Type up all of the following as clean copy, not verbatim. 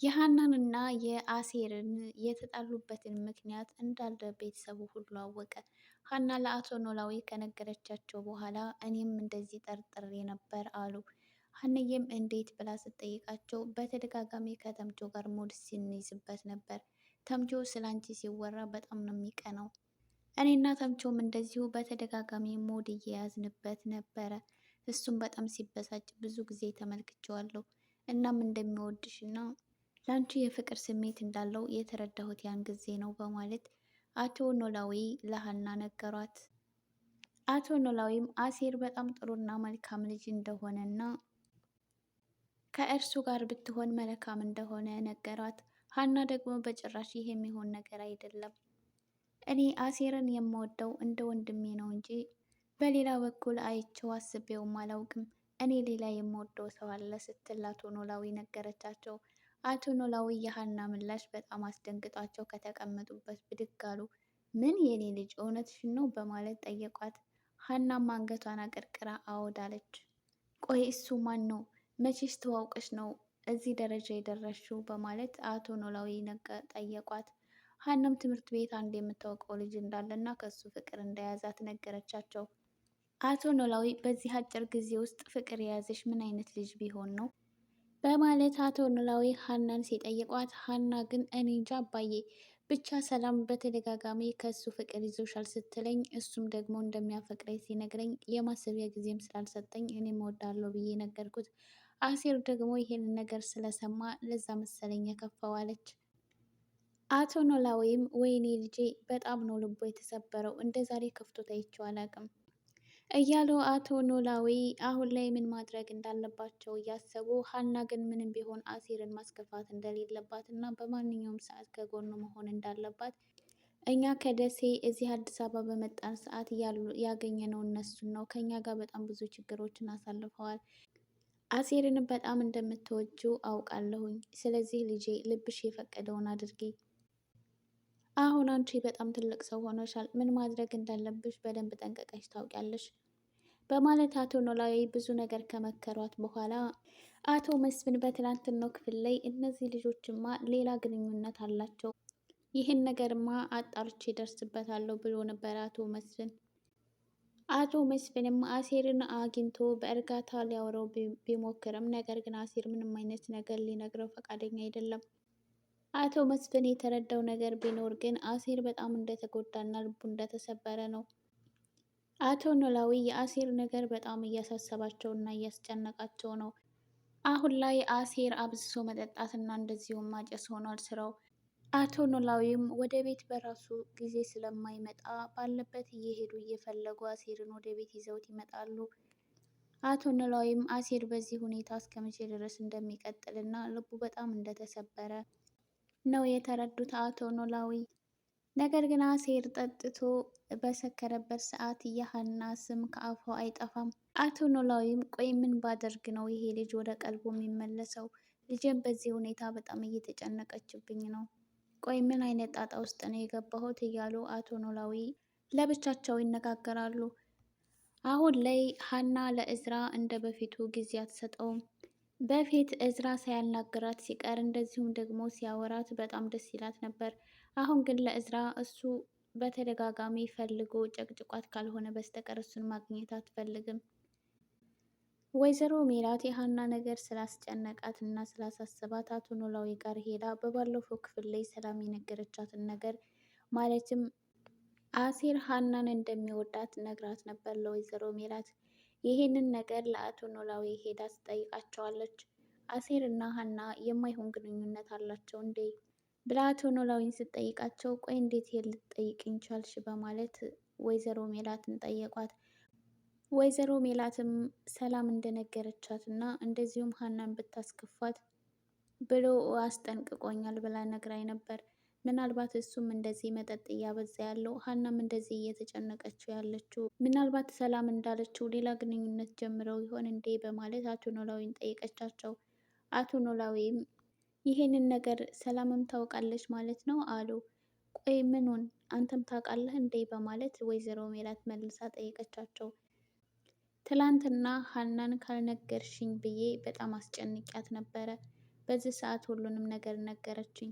የሀናንና የአሴርን የተጣሉበትን ምክንያት እንዳለ ቤተሰቡ ሁሉ አወቀ። ሀና ለአቶ ኖላዊ ከነገረቻቸው በኋላ እኔም እንደዚህ ጠርጥሬ ነበር አሉ። ሀንዬም እንዴት ብላ ስትጠይቃቸው በተደጋጋሚ ከተምቾ ጋር ሙድ ሲንይዝበት ነበር። ተምቾ ስላንቺ ሲወራ በጣም ነው የሚቀናው። እኔና ተምቾም እንደዚሁ በተደጋጋሚ ሙድ እየያዝንበት ነበረ። እሱም በጣም ሲበሳጭ ብዙ ጊዜ ተመልክቼዋለሁ። እናም እንደሚወድሽና ለአንቺ የፍቅር ስሜት እንዳለው የተረዳሁት ያን ጊዜ ነው በማለት አቶ ኖላዊ ለሀና ነገሯት። አቶ ኖላዊም አሴር በጣም ጥሩና መልካም ልጅ እንደሆነና ከእርሱ ጋር ብትሆን መልካም እንደሆነ ነገሯት። ሀና ደግሞ በጭራሽ ይሄ የሚሆን ነገር አይደለም፣ እኔ አሴርን የምወደው እንደ ወንድሜ ነው እንጂ በሌላ በኩል አይቼው አስቤውም አላውቅም። እኔ ሌላ የምወደው ሰው አለ ስትል አቶ ኖላዊ ነገረቻቸው። አቶ ኖላዊ የሀና ምላሽ በጣም አስደንግጧቸው ከተቀመጡበት ብድግ አሉ። ምን የኔ ልጅ እውነትሽን ነው በማለት ጠየቋት። ሀናም አንገቷን አቀርቅራ አወዳለች። ቆይ እሱ ማን ነው? መቼስ ተዋውቀሽ ነው እዚህ ደረጃ የደረሽው? በማለት አቶ ኖላዊ ጠየቋት። ሀናም ትምህርት ቤት አንድ የምታውቀው ልጅ እንዳለና ከሱ ፍቅር እንደያዛት ነገረቻቸው። አቶ ኖላዊ በዚህ አጭር ጊዜ ውስጥ ፍቅር የያዘሽ ምን አይነት ልጅ ቢሆን ነው? በማለት አቶ ኖላዊ ሀናን ሲጠይቋት፣ ሀና ግን እኔ እንጃ አባዬ፣ ብቻ ሰላም በተደጋጋሚ ከሱ ፍቅር ይዞሻል ስትለኝ እሱም ደግሞ እንደሚያፈቅረኝ ሲነግረኝ የማሰቢያ ጊዜም ስላልሰጠኝ እኔም እወዳለሁ ብዬ ነገርኩት። አሴር ደግሞ ይሄንን ነገር ስለሰማ ለዛ መሰለኝ የከፋው አለች። አቶ ኖላዊም ወይኔ ልጄ በጣም ነው ልቦ የተሰበረው፣ እንደ ዛሬ ከፍቶት አይቼው አላውቅም እያሉ አቶ ኖላዊ አሁን ላይ ምን ማድረግ እንዳለባቸው እያሰቡ፣ ሀና ግን ምንም ቢሆን አሴርን ማስከፋት እንደሌለባት እና በማንኛውም ሰዓት ከጎኑ መሆን እንዳለባት፣ እኛ ከደሴ እዚህ አዲስ አበባ በመጣን ሰዓት ያገኘነው እነሱን ነው። ከኛ ጋር በጣም ብዙ ችግሮችን አሳልፈዋል። አሴርን በጣም እንደምትወጁ አውቃለሁኝ። ስለዚህ ልጄ ልብሽ የፈቀደውን አድርጊ። አሁን አንቺ በጣም ትልቅ ሰው ሆነሻል። ምን ማድረግ እንዳለብሽ በደንብ ጠንቀቀሽ ታውቂያለሽ በማለት አቶ ኖላዊ ብዙ ነገር ከመከሯት በኋላ አቶ መስፍን በትናንትናው ክፍል ላይ እነዚህ ልጆችማ ሌላ ግንኙነት አላቸው፣ ይህን ነገርማ አጣርቼ ደርስበታለሁ ብሎ ነበር አቶ መስፍን። አቶ መስፍንም አሴርን አግኝቶ በእርጋታ ሊያወራው ቢሞክርም ነገር ግን አሴር ምንም አይነት ነገር ሊነግረው ፈቃደኛ አይደለም። አቶ መስፍን የተረዳው ነገር ቢኖር ግን አሴር በጣም እንደተጎዳና ልቡ እንደተሰበረ ነው። አቶ ኖላዊ የአሴር ነገር በጣም እያሳሰባቸው እና እያስጨነቃቸው ነው። አሁን ላይ አሴር አብዝቶ መጠጣትና እንደዚሁም ማጨስ ሆኗል ስራው። አቶ ኖላዊም ወደ ቤት በራሱ ጊዜ ስለማይመጣ ባለበት እየሄዱ እየፈለጉ አሴርን ወደ ቤት ይዘውት ይመጣሉ። አቶ ኖላዊም አሴር በዚህ ሁኔታ እስከ መቼ ድረስ እንደሚቀጥልና ልቡ በጣም እንደተሰበረ ነው የተረዱት አቶ ኖላዊ። ነገር ግን አሴር ጠጥቶ በሰከረበት ሰዓት የሀና ስም ከአፏ አይጠፋም። አቶ ኖላዊም ቆይ ምን ባደርግ ነው ይሄ ልጅ ወደ ቀልቡ የሚመለሰው? ልጅም በዚህ ሁኔታ በጣም እየተጨነቀችብኝ ነው። ቆይ ምን አይነት ጣጣ ውስጥ ነው የገባሁት? እያሉ አቶ ኖላዊ ለብቻቸው ይነጋገራሉ። አሁን ላይ ሀና ለእዝራ እንደ በፊቱ ጊዜ አትሰጠውም። በፊት እዝራ ሳያናግራት ሲቀር እንደዚሁም ደግሞ ሲያወራት በጣም ደስ ይላት ነበር። አሁን ግን ለእዝራ እሱ በተደጋጋሚ ፈልጎ ጨቅጭቋት ካልሆነ በስተቀር እሱን ማግኘት አትፈልግም። ወይዘሮ ሜላት የሀና ነገር ስላስጨነቃት እና ስላሳሰባት አቶ ኖላዊ ጋር ሄዳ በባለፈው ክፍል ላይ ሰላም የነገረቻትን ነገር ማለትም አሴር ሀናን እንደሚወዳት ነግራት ነበር ለወይዘሮ ሜላት። ይሄንን ነገር ለአቶ ኖላዊ ሄዳ ትጠይቃቸዋለች። አሴር እና ሀና የማይሆን ግንኙነት አላቸው እንዴ ብላ አቶ ኖላዊን ስትጠይቃቸው፣ ቆይ እንዴት ልትጠይቅኝ ቻልሽ? በማለት ወይዘሮ ሜላትን ጠየቋት። ወይዘሮ ሜላትም ሰላም እንደነገረቻት እና እንደዚሁም ሀናን ብታስከፋት ብሎ አስጠንቅቆኛል ብላ ነግራኝ ነበር። ምናልባት እሱም እንደዚህ መጠጥ እያበዛ ያለው ሀናም እንደዚህ እየተጨነቀችው ያለችው ምናልባት ሰላም እንዳለችው ሌላ ግንኙነት ጀምረው ይሆን እንዴ በማለት አቶ ኖላዊን ጠይቀቻቸው። አቶ ኖላዊም ይሄንን ነገር ሰላምም ታውቃለች ማለት ነው አሉ። ቆይ ምኑን? አንተም ታውቃለህ እንዴ በማለት ወይዘሮ ሜላት መልሳ ጠይቀቻቸው። ትላንትና ሀናን ካልነገርሽኝ ብዬ በጣም አስጨንቂያት ነበረ። በዚህ ሰዓት ሁሉንም ነገር ነገረችኝ።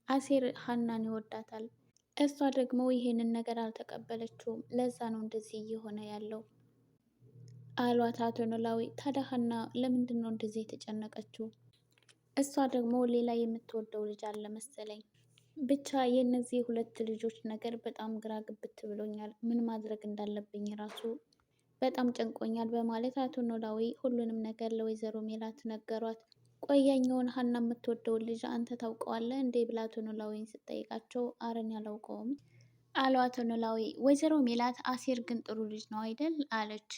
አሴር ሀናን ይወዳታል። እሷ ደግሞ ይሄንን ነገር አልተቀበለችውም። ለዛ ነው እንደዚህ እየሆነ ያለው አሏት አቶ ኖላዊ። ታዲያ ሀና ለምንድን ነው እንደዚህ የተጨነቀችው? እሷ ደግሞ ሌላ የምትወደው ልጅ አለ መሰለኝ። ብቻ የእነዚህ ሁለት ልጆች ነገር በጣም ግራ ግብት ብሎኛል። ምን ማድረግ እንዳለብኝ ራሱ በጣም ጨንቆኛል በማለት አቶ ኖላዊ ሁሉንም ነገር ለወይዘሮ ሜላት ነገሯት። ቆያኛውን ሀና የምትወደውን ልጅ አንተ ታውቀዋለህ እንዴ ብላ አቶ ኖላዊን ስጠይቃቸው አረን ያላውቀውም አሉ አቶ ኖላዊ። ወይዘሮ ሜላት አሴር ግን ጥሩ ልጅ ነው አይደል አለች።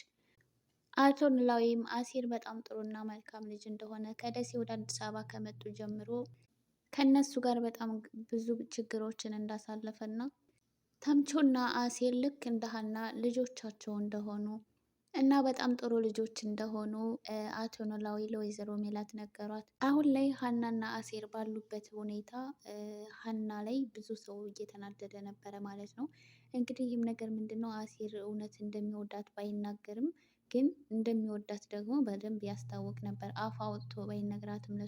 አቶ ኖላዊም አሴር በጣም ጥሩና መልካም ልጅ እንደሆነ ከደሴ ወደ አዲስ አበባ ከመጡ ጀምሮ ከነሱ ጋር በጣም ብዙ ችግሮችን እንዳሳለፈና ተምቹና አሴር ልክ እንደ ሀና ልጆቻቸው እንደሆኑ እና በጣም ጥሩ ልጆች እንደሆኑ አቶ ኖላዊ ለወይዘሮ ሜላት ነገሯት። አሁን ላይ ሀናና አሴር ባሉበት ሁኔታ ሀና ላይ ብዙ ሰው እየተናደደ ነበረ ማለት ነው። እንግዲህ ይህም ነገር ምንድን ነው አሴር እውነት እንደሚወዳት ባይናገርም ግን እንደሚወዳት ደግሞ በደንብ ያስታውቅ ነበር። አፍ አውጥቶ ባይነግራትም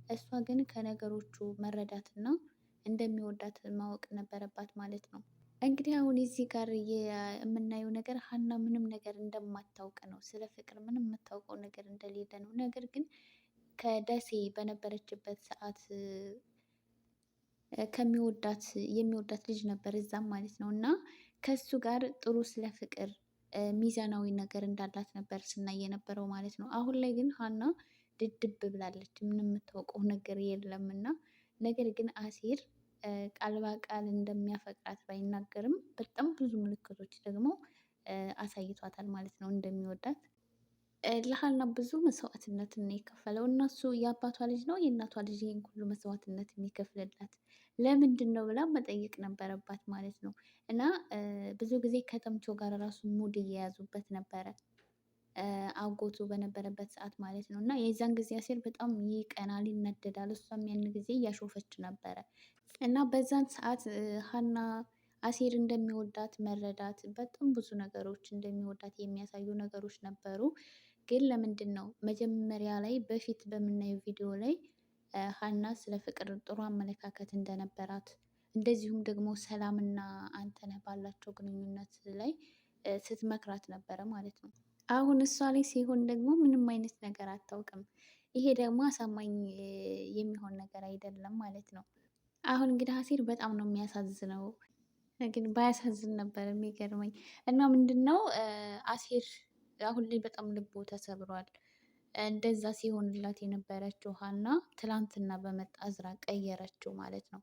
እሷ ግን ከነገሮቹ መረዳትና እንደሚወዳት ማወቅ ነበረባት ማለት ነው። እንግዲህ አሁን እዚህ ጋር የምናየው ነገር ሀና ምንም ነገር እንደማታውቅ ነው። ስለ ፍቅር ምንም የምታውቀው ነገር እንደሌለ ነው። ነገር ግን ከደሴ በነበረችበት ሰዓት የሚወዳት ልጅ ነበር እዛም ማለት ነው። እና ከሱ ጋር ጥሩ ስለ ፍቅር ሚዛናዊ ነገር እንዳላት ነበር ስናይ የነበረው ማለት ነው። አሁን ላይ ግን ሀና ድድብ ብላለች። ምንም የምታውቀው ነገር የለም እና ነገር ግን አሴር ቃል በቃል እንደሚያፈቅራት ባይናገርም በጣም ብዙ ምልክቶች ደግሞ አሳይቷታል ማለት ነው እንደሚወዳት። ለሀና ብዙ መስዋዕትነትን ነው የከፈለው። እነሱ የአባቷ ልጅ ነው የእናቷ ልጅ ይህን ሁሉ መስዋዕትነት የሚከፍልላት ለምንድን ነው ብላ መጠየቅ ነበረባት ማለት ነው። እና ብዙ ጊዜ ከተምቾ ጋር ራሱ ሙድ እየያዙበት ነበረ አጎቱ በነበረበት ሰዓት ማለት ነው። እና የዛን ጊዜ አሴር በጣም ይቀናል፣ ይነደዳል። እሷም ያን ጊዜ እያሾፈች ነበረ እና በዛን ሰዓት ሀና አሴር እንደሚወዳት መረዳት በጣም ብዙ ነገሮች እንደሚወዳት የሚያሳዩ ነገሮች ነበሩ። ግን ለምንድን ነው መጀመሪያ ላይ በፊት በምናየው ቪዲዮ ላይ ሀና ስለ ፍቅር ጥሩ አመለካከት እንደነበራት እንደዚሁም ደግሞ ሰላምና አንተነህ ባላቸው ግንኙነት ላይ ስትመክራት ነበረ ማለት ነው። አሁን እሷ ላይ ሲሆን ደግሞ ምንም አይነት ነገር አታውቅም። ይሄ ደግሞ አሳማኝ የሚሆን ነገር አይደለም ማለት ነው። አሁን እንግዲህ አሴር በጣም ነው የሚያሳዝነው። ግን ባያሳዝን ነበር የሚገርመኝ። እና ምንድን ነው አሴር አሁን ላይ በጣም ልቦ ተሰብሯል። እንደዛ ሲሆንላት የነበረችው ሀና ትላንትና በመጣ እዝራ ቀየረችው ማለት ነው።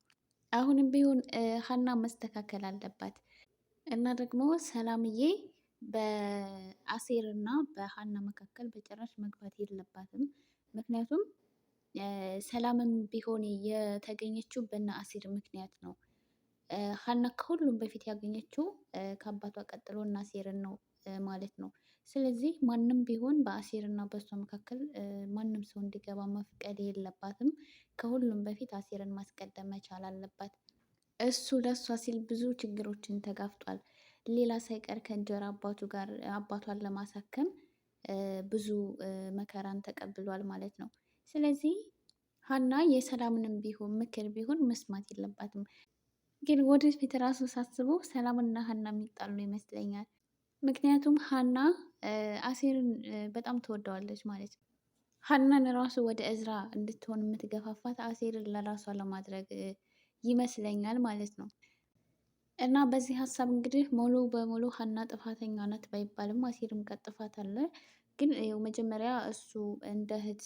አሁንም ቢሆን ሀና መስተካከል አለባት እና ደግሞ ሰላምዬ በአሴር እና በሀና መካከል በጭራሽ መግባት የለባትም። ምክንያቱም ሰላምም ቢሆን የተገኘችው በእነ አሴር ምክንያት ነው። ሀና ከሁሉም በፊት ያገኘችው ከአባቷ ቀጥሎ እና አሴርን ነው ማለት ነው። ስለዚህ ማንም ቢሆን በአሴር እና በእሷ መካከል ማንም ሰው እንዲገባ መፍቀድ የለባትም። ከሁሉም በፊት አሴርን ማስቀደም መቻል አለባት። እሱ ለእሷ ሲል ብዙ ችግሮችን ተጋፍጧል። ሌላ ሳይቀር ከእንጀራ አባቱ ጋር አባቷን ለማሳከም ብዙ መከራን ተቀብሏል ማለት ነው። ስለዚህ ሀና የሰላምንም ቢሆን ምክር ቢሆን መስማት የለባትም። ግን ወደፊት ራሱ ሳስበው ሰላምና ሀና የሚጣሉ ይመስለኛል። ምክንያቱም ሀና አሴርን በጣም ትወደዋለች ማለት ነው። ሀናን ራሱ ወደ እዝራ እንድትሆን የምትገፋፋት አሴርን ለራሷ ለማድረግ ይመስለኛል ማለት ነው። እና በዚህ ሀሳብ እንግዲህ ሙሉ በሙሉ ሀና ጥፋተኛ ናት ባይባልም አሴርም ጋር ጥፋት አለ። ግን ይኸው መጀመሪያ እሱ እንደ እህት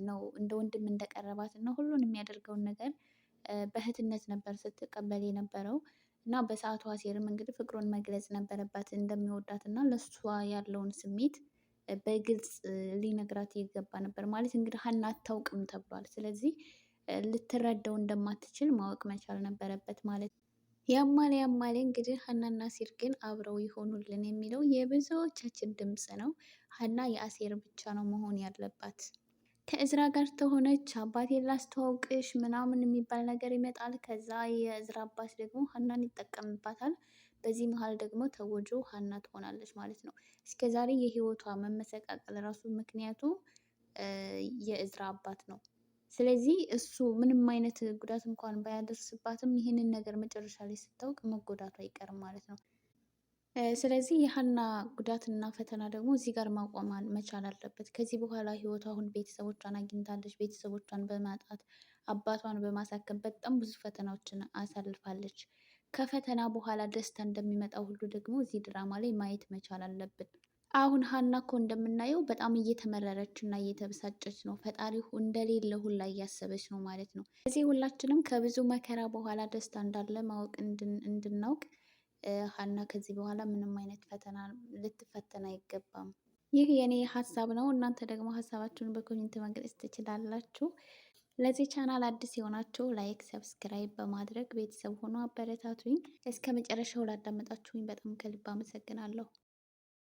ነው እንደ ወንድም እንደቀረባት እና ሁሉን የሚያደርገውን ነገር በእህትነት ነበር ስትቀበል የነበረው። እና በሰዓቱ አሴርም እንግዲህ ፍቅሩን መግለጽ ነበረባት እንደሚወዳት እና ለእሷ ያለውን ስሜት በግልጽ ሊነግራት ይገባ ነበር ማለት እንግዲህ ሀና አታውቅም ተብሏል። ስለዚህ ልትረዳው እንደማትችል ማወቅ መቻል ነበረበት ማለት ነው። ያማለ እንግዲህ ሀናና አሴር ግን አብረው ይሆኑልን የሚለው የብዙዎቻችን ድምፅ ነው። ሀና የአሴር ብቻ ነው መሆን ያለባት። ከእዝራ ጋር ተሆነች አባቴን ላስተዋውቅሽ ምናምን የሚባል ነገር ይመጣል። ከዛ የእዝራ አባት ደግሞ ሀናን ይጠቀምባታል። በዚህ መሀል ደግሞ ተጎጆ ሀና ትሆናለች ማለት ነው። እስከ ዛሬ የህይወቷ መመሰቃቀል ራሱ ምክንያቱ የእዝራ አባት ነው። ስለዚህ እሱ ምንም አይነት ጉዳት እንኳን ባያደርስባትም ይህንን ነገር መጨረሻ ላይ ስታውቅ መጎዳቱ አይቀርም ማለት ነው። ስለዚህ የሀና ጉዳትና ፈተና ደግሞ እዚህ ጋር ማቆም መቻል አለበት። ከዚህ በኋላ ህይወቷ አሁን ቤተሰቦቿን አግኝታለች። ቤተሰቦቿን በማጣት አባቷን በማሳከም በጣም ብዙ ፈተናዎችን አሳልፋለች። ከፈተና በኋላ ደስታ እንደሚመጣው ሁሉ ደግሞ እዚህ ድራማ ላይ ማየት መቻል አለብን። አሁን ሀና እኮ እንደምናየው በጣም እየተመረረች እና እየተበሳጨች ነው። ፈጣሪ እንደሌለ ሁላ እያሰበች ነው ማለት ነው። እዚህ ሁላችንም ከብዙ መከራ በኋላ ደስታ እንዳለ ማወቅ እንድናውቅ ሀና ከዚህ በኋላ ምንም አይነት ፈተና ልትፈተን አይገባም። ይህ የኔ ሀሳብ ነው። እናንተ ደግሞ ሀሳባችሁን በኮሜንት መግለጽ ትችላላችሁ። ለዚህ ቻናል አዲስ የሆናችሁ ላይክ፣ ሰብስክራይብ በማድረግ ቤተሰብ ሆኖ አበረታቱኝ። እስከ መጨረሻው ላዳመጣችሁኝ በጣም ከልብ አመሰግናለሁ።